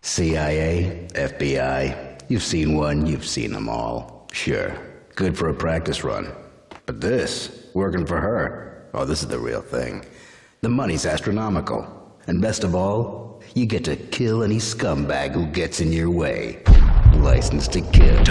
CIA, FBI, you've seen one, you've seen them all. Sure, good for a practice run. But this, working for her, oh, this is the real thing. The money's astronomical. And best of all, you get to kill any scumbag who gets in your way. License to kill.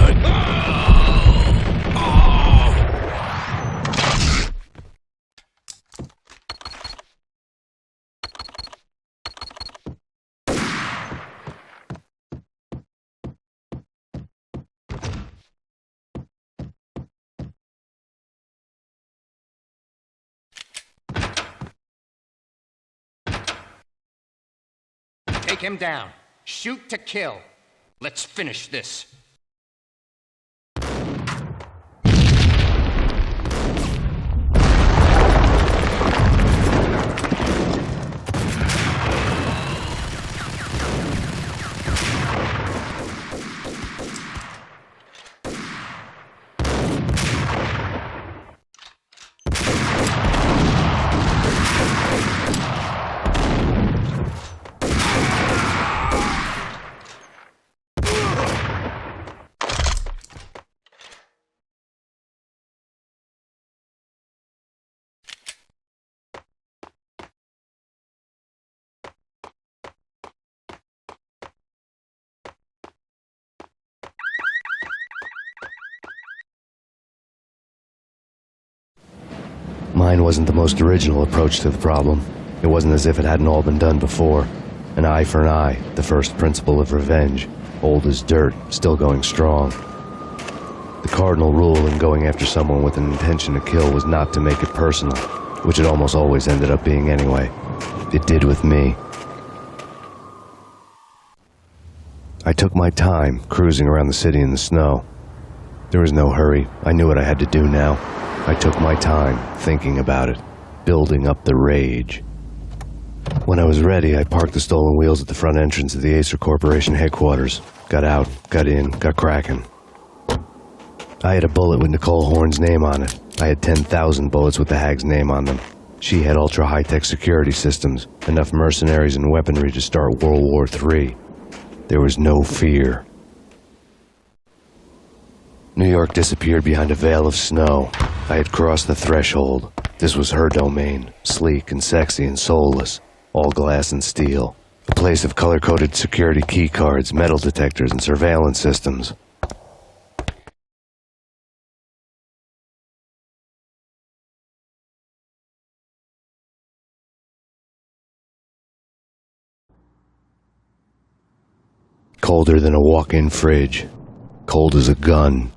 Take him down. Shoot to kill. Let's finish this. Mine wasn't the most original approach to the problem. It wasn't as if it hadn't all been done before. An eye for an eye, the first principle of revenge. Old as dirt, still going strong. The cardinal rule in going after someone with an intention to kill was not to make it personal, which it almost always ended up being anyway. It did with me. I took my time, cruising around the city in the snow. There was no hurry. I knew what I had to do now. I took my time, thinking about it, building up the rage. When I was ready, I parked the stolen wheels at the front entrance of the Acer Corporation headquarters. Got out, got in, got cracking. I had a bullet with Nicole Horn's name on it. I had 10,000 bullets with the hag's name on them. She had ultra-high-tech security systems, enough mercenaries and weaponry to start World War III. There was no fear. New York disappeared behind a veil of snow. I had crossed the threshold. This was her domain, sleek and sexy and soulless, all glass and steel. A place of color-coded security keycards, metal detectors, and surveillance systems. Colder than a walk-in fridge. Cold as a gun.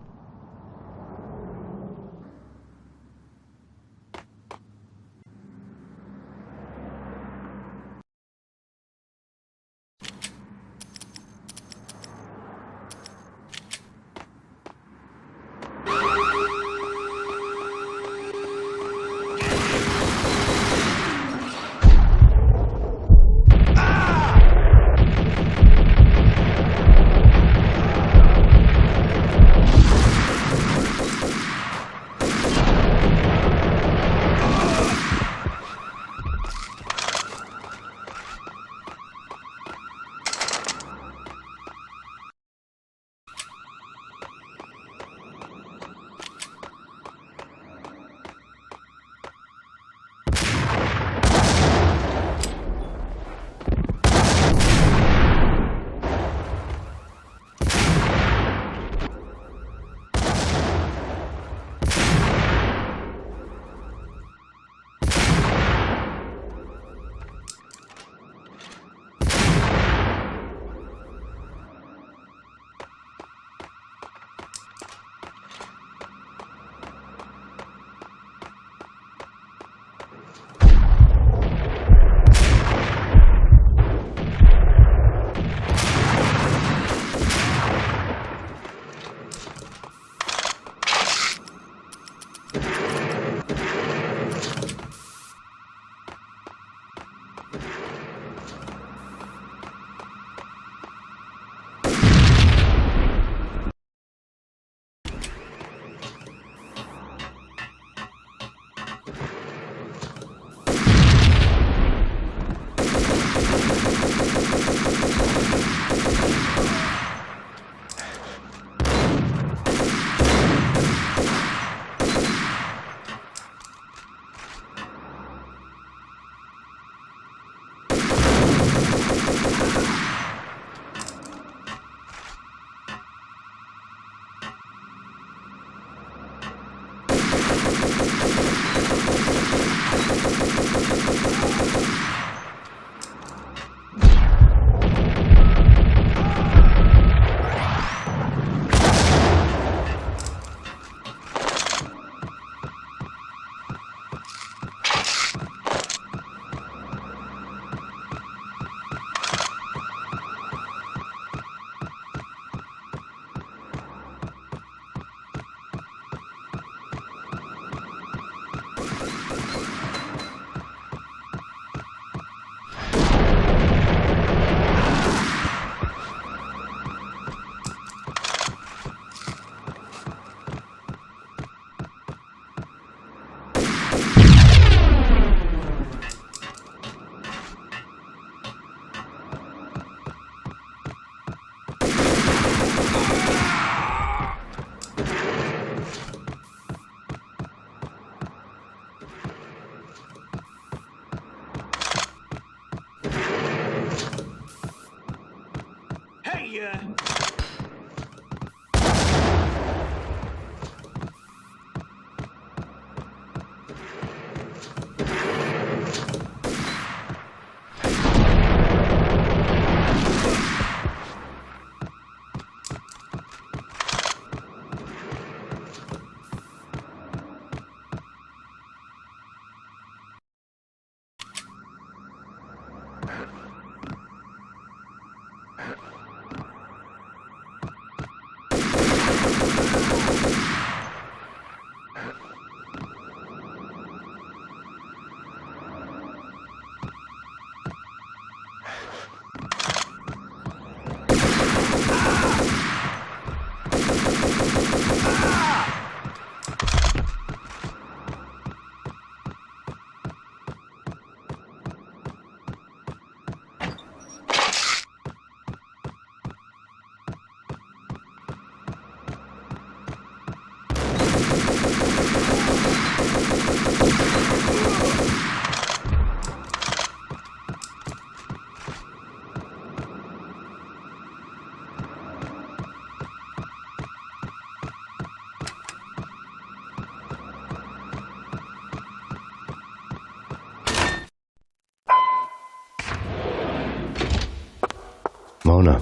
Mona,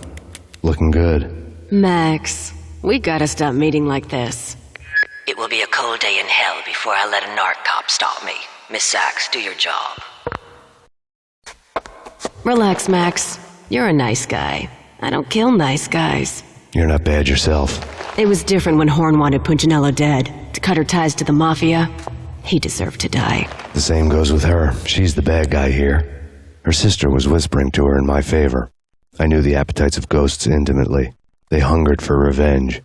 looking good. Max, we gotta stop meeting like this. It will be a cold day in hell before I let a narc cop stop me. Miss Sachs, do your job. Relax, Max. You're a nice guy. I don't kill nice guys. You're not bad yourself. It was different when Horn wanted Punchinello dead, to cut her ties to the Mafia. He deserved to die. The same goes with her. She's the bad guy here. Her sister was whispering to her in my favor. I knew the appetites of ghosts intimately. They hungered for revenge.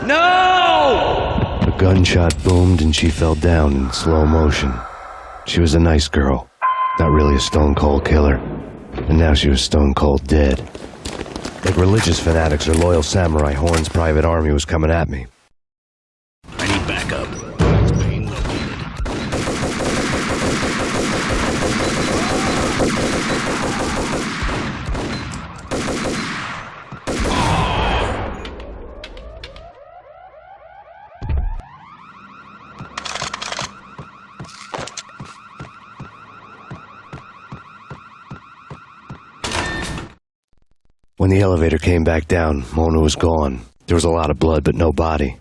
No! A gunshot boomed and she fell down in slow motion. She was a nice girl, not really a stone-cold killer. And now she was stone-cold dead. Like religious fanatics or loyal samurai, Horn's private army was coming at me. I need backup. Where's Payne located? When the elevator came back down, Mona was gone. There was a lot of blood, but no body.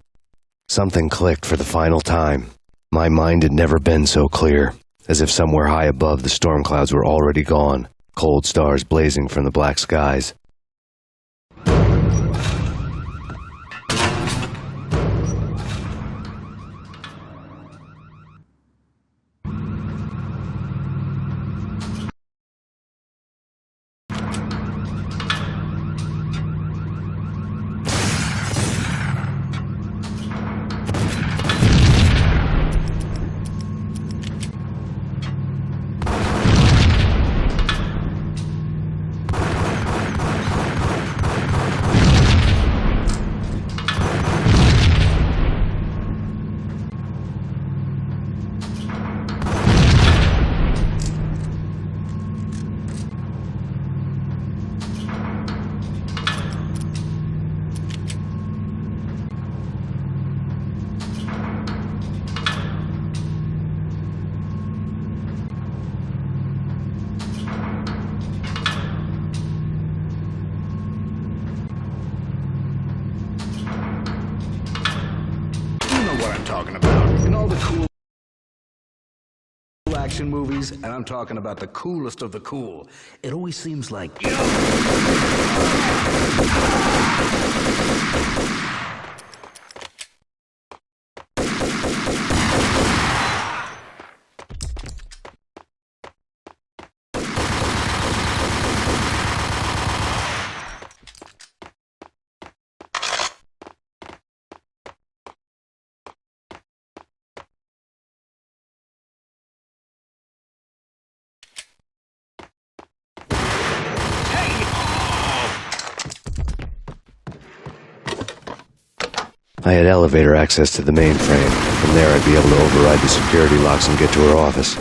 Something clicked for the final time. My mind had never been so clear, as if somewhere high above the storm clouds were already gone, cold stars blazing from the black skies. What I'm talking about. In all the cool action movies, and I'm talking about the coolest of the cool, it always seems like... I had elevator access to the mainframe. From there, I'd be able to override the security locks and get to her office.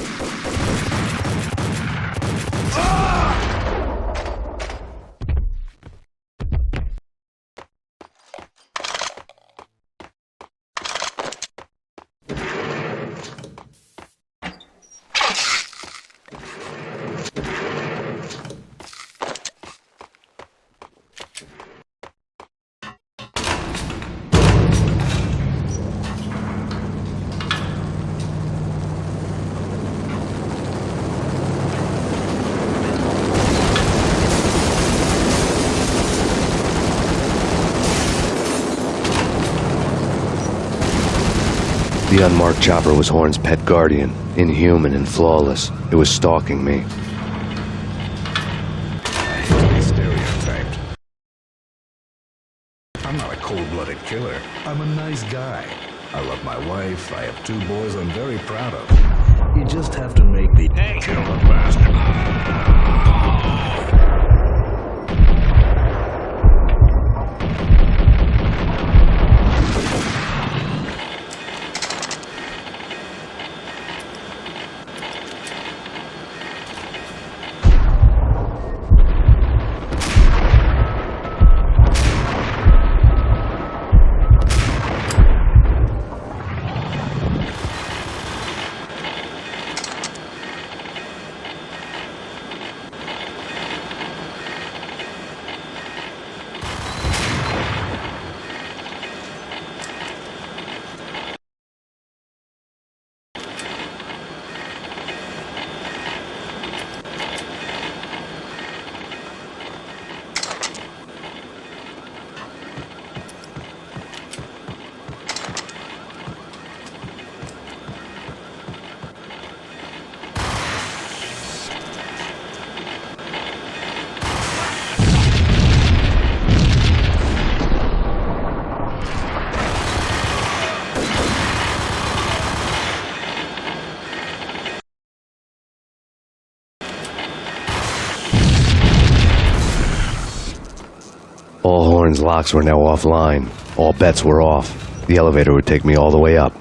The unmarked chopper was Horn's pet guardian, inhuman and flawless. It was stalking me. I hate to be stereotyped. I'm not a cold-blooded killer. I'm a nice guy. I love my wife. I have 2 boys I'm very proud of. You just have to make me kill the bastard. All Horn's locks were now offline. All bets were off. The elevator would take me all the way up.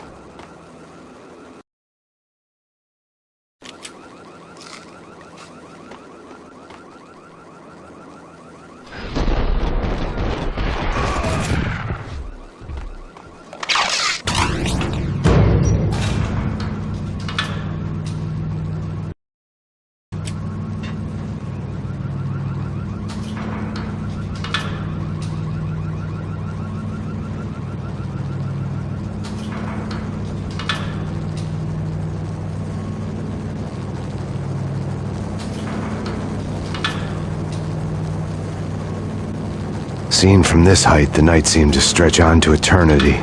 Seen from this height, the night seemed to stretch on to eternity.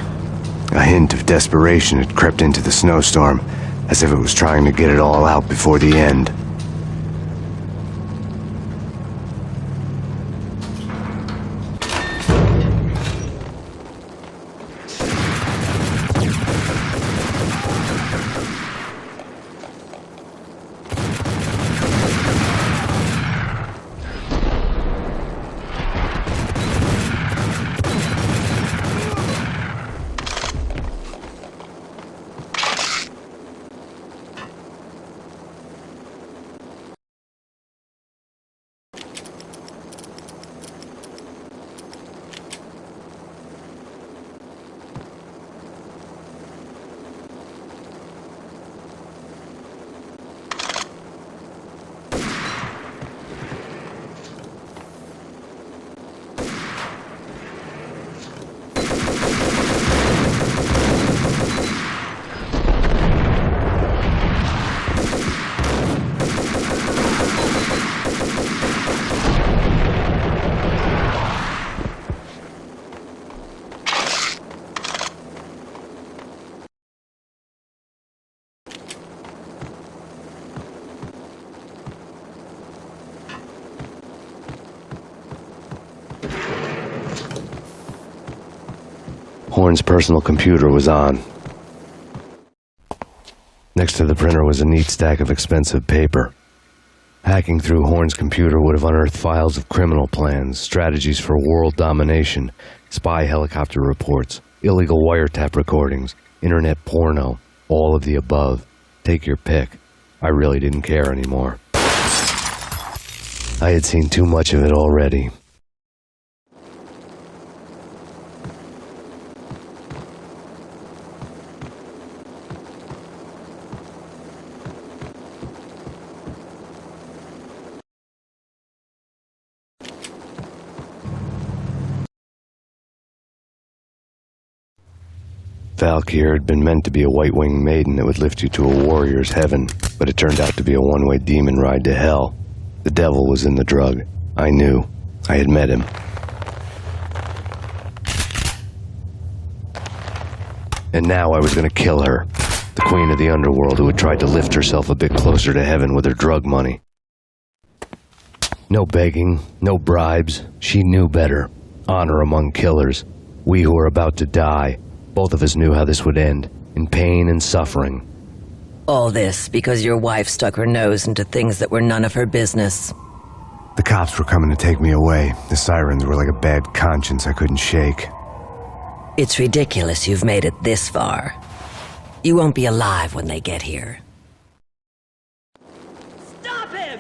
A hint of desperation had crept into the snowstorm, as if it was trying to get it all out before the end. Horn's personal computer was on. Next to the printer was a neat stack of expensive paper. Hacking through Horn's computer would have unearthed files of criminal plans, strategies for world domination, spy helicopter reports, illegal wiretap recordings, internet porno, all of the above. Take your pick. I really didn't care anymore. I had seen too much of it already. Valkyr had been meant to be a white-winged maiden that would lift you to a warrior's heaven, but it turned out to be a one-way demon ride to hell. The devil was in the drug. I knew. I had met him. And now I was gonna kill her. The queen of the underworld who had tried to lift herself a bit closer to heaven with her drug money. No begging, no bribes. She knew better. Honor among killers. We who were about to die. Both of us knew how this would end. In pain and suffering. All this because your wife stuck her nose into things that were none of her business. The cops were coming to take me away. The sirens were like a bad conscience I couldn't shake. It's ridiculous you've made it this far. You won't be alive when they get here. Stop him!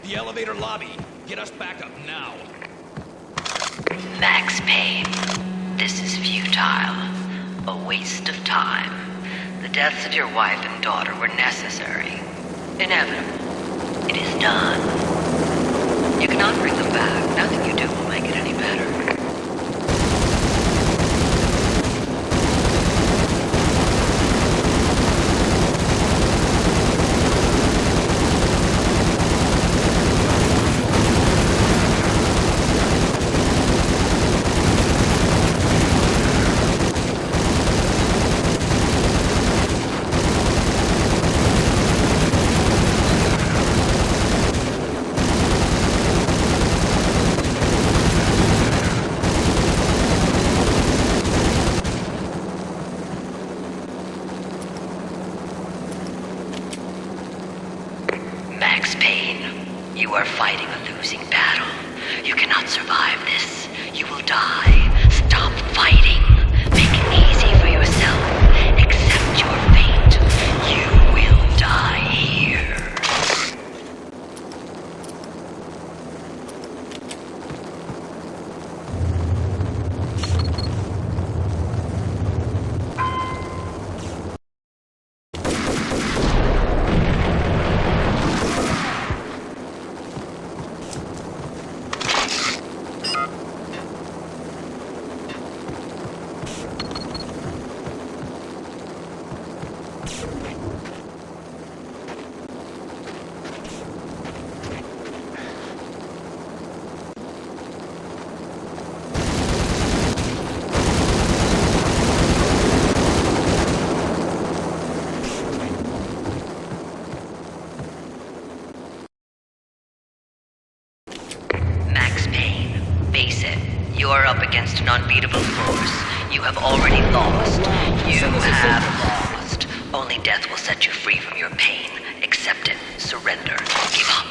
The elevator lobby. Get us back up now. Max Payne, this is futile. A waste of time. The deaths of your wife and daughter were necessary. Inevitable. It is done. You cannot bring them back. Nothing you do will make it any better. Max Payne, you are fighting a losing battle. You cannot survive this. You will die. Stop fighting. Make it easy for yourself. Accept your fate. You will die here. Max Payne, face it. You are up against an unbeatable force. You have already lost. You have lost. Only death will set you free from your pain. Accept it. Surrender. Give up.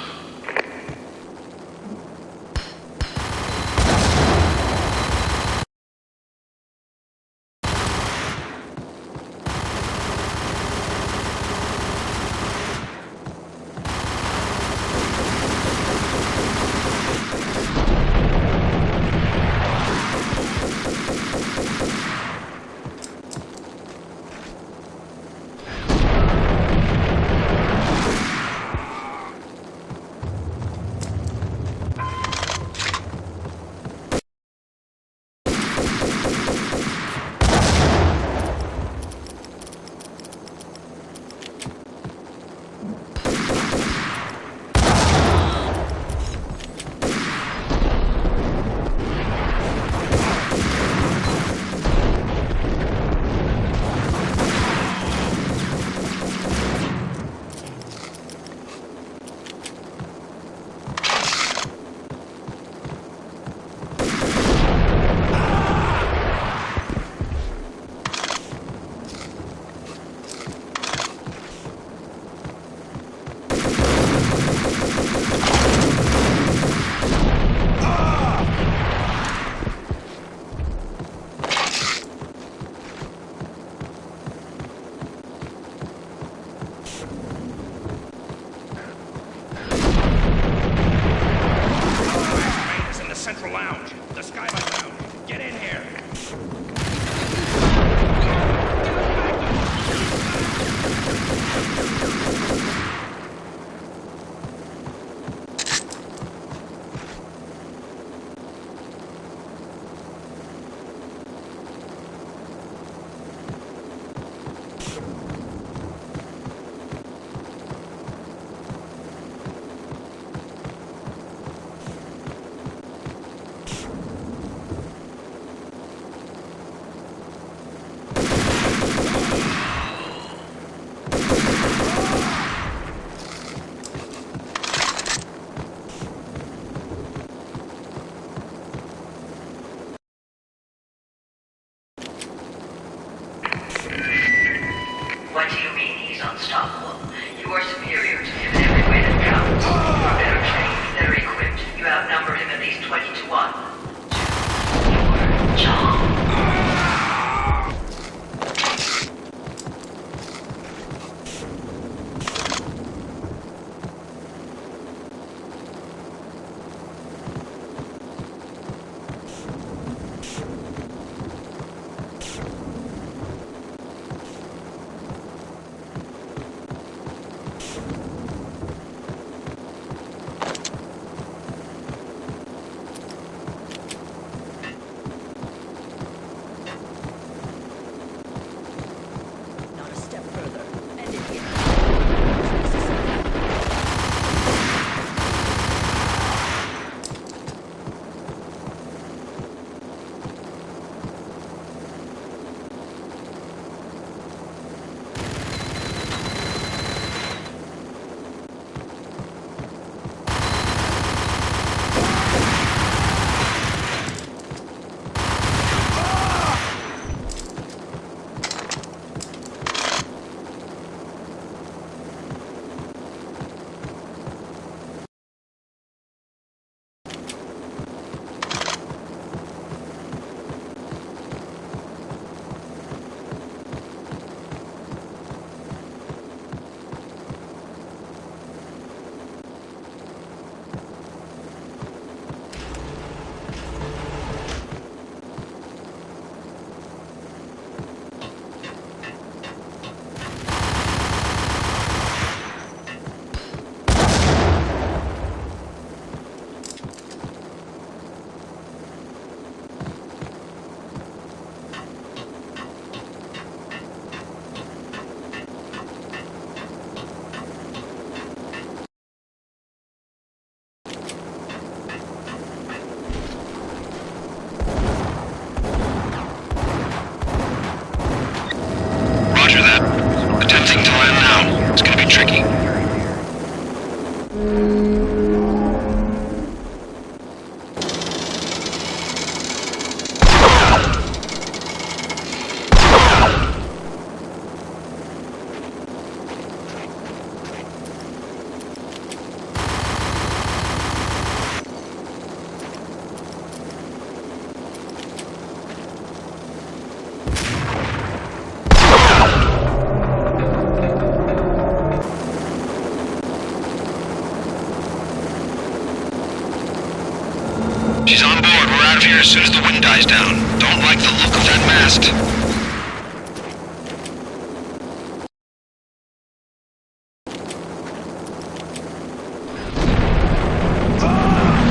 She's on board. We're out of here as soon as the wind dies down. Don't like the look of that mast.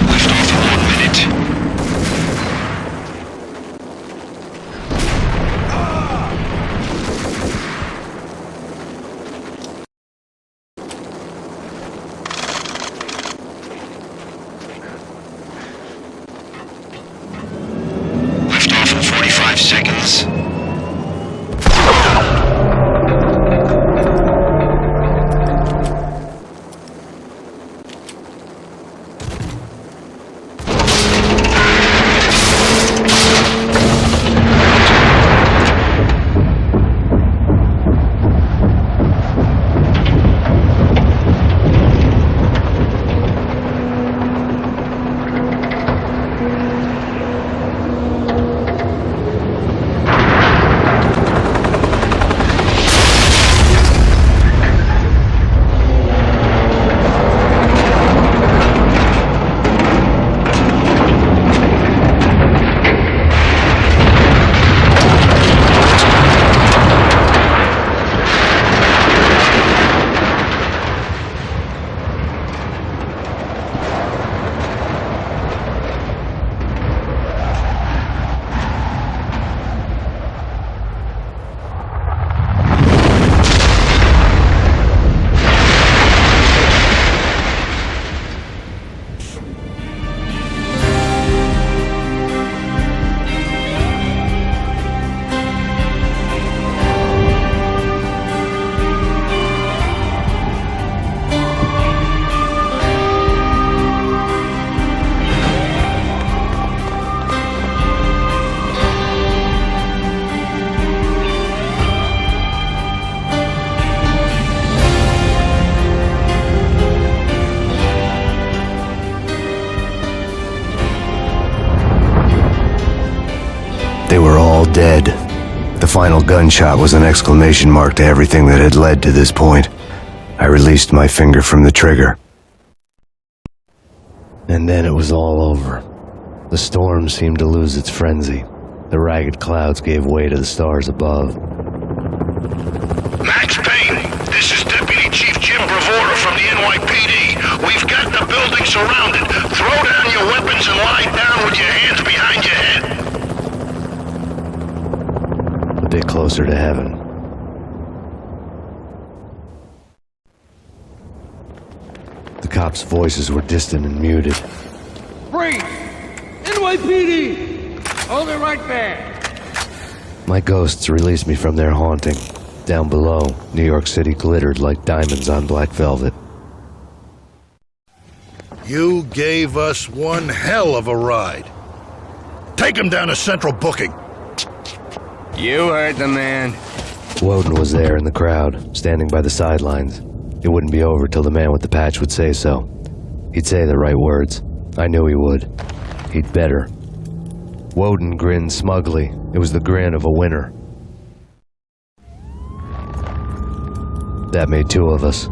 Lift off in 1 minute. Lift off in 45 seconds. They were all dead. The final gunshot was an exclamation mark to everything that had led to this point. I released my finger from the trigger. And then it was all over. The storm seemed to lose its frenzy. The ragged clouds gave way to the stars above. Max Payne, this is Deputy Chief Jim Bravura from the NYPD. We've got the building surrounded. Throw down your weapons and lie down with your hands behind your head. A bit closer to heaven. The cops' voices were distant and muted. Freeze! NYPD! Hold it right there! My ghosts released me from their haunting. Down below, New York City glittered like diamonds on black velvet. You gave us one hell of a ride. Take him down to Central Booking. You heard the man. Woden was there in the crowd, standing by the sidelines. It wouldn't be over till the man with the patch would say so. He'd say the right words. I knew he would. He'd better. Woden grinned smugly. It was the grin of a winner. That made two of us.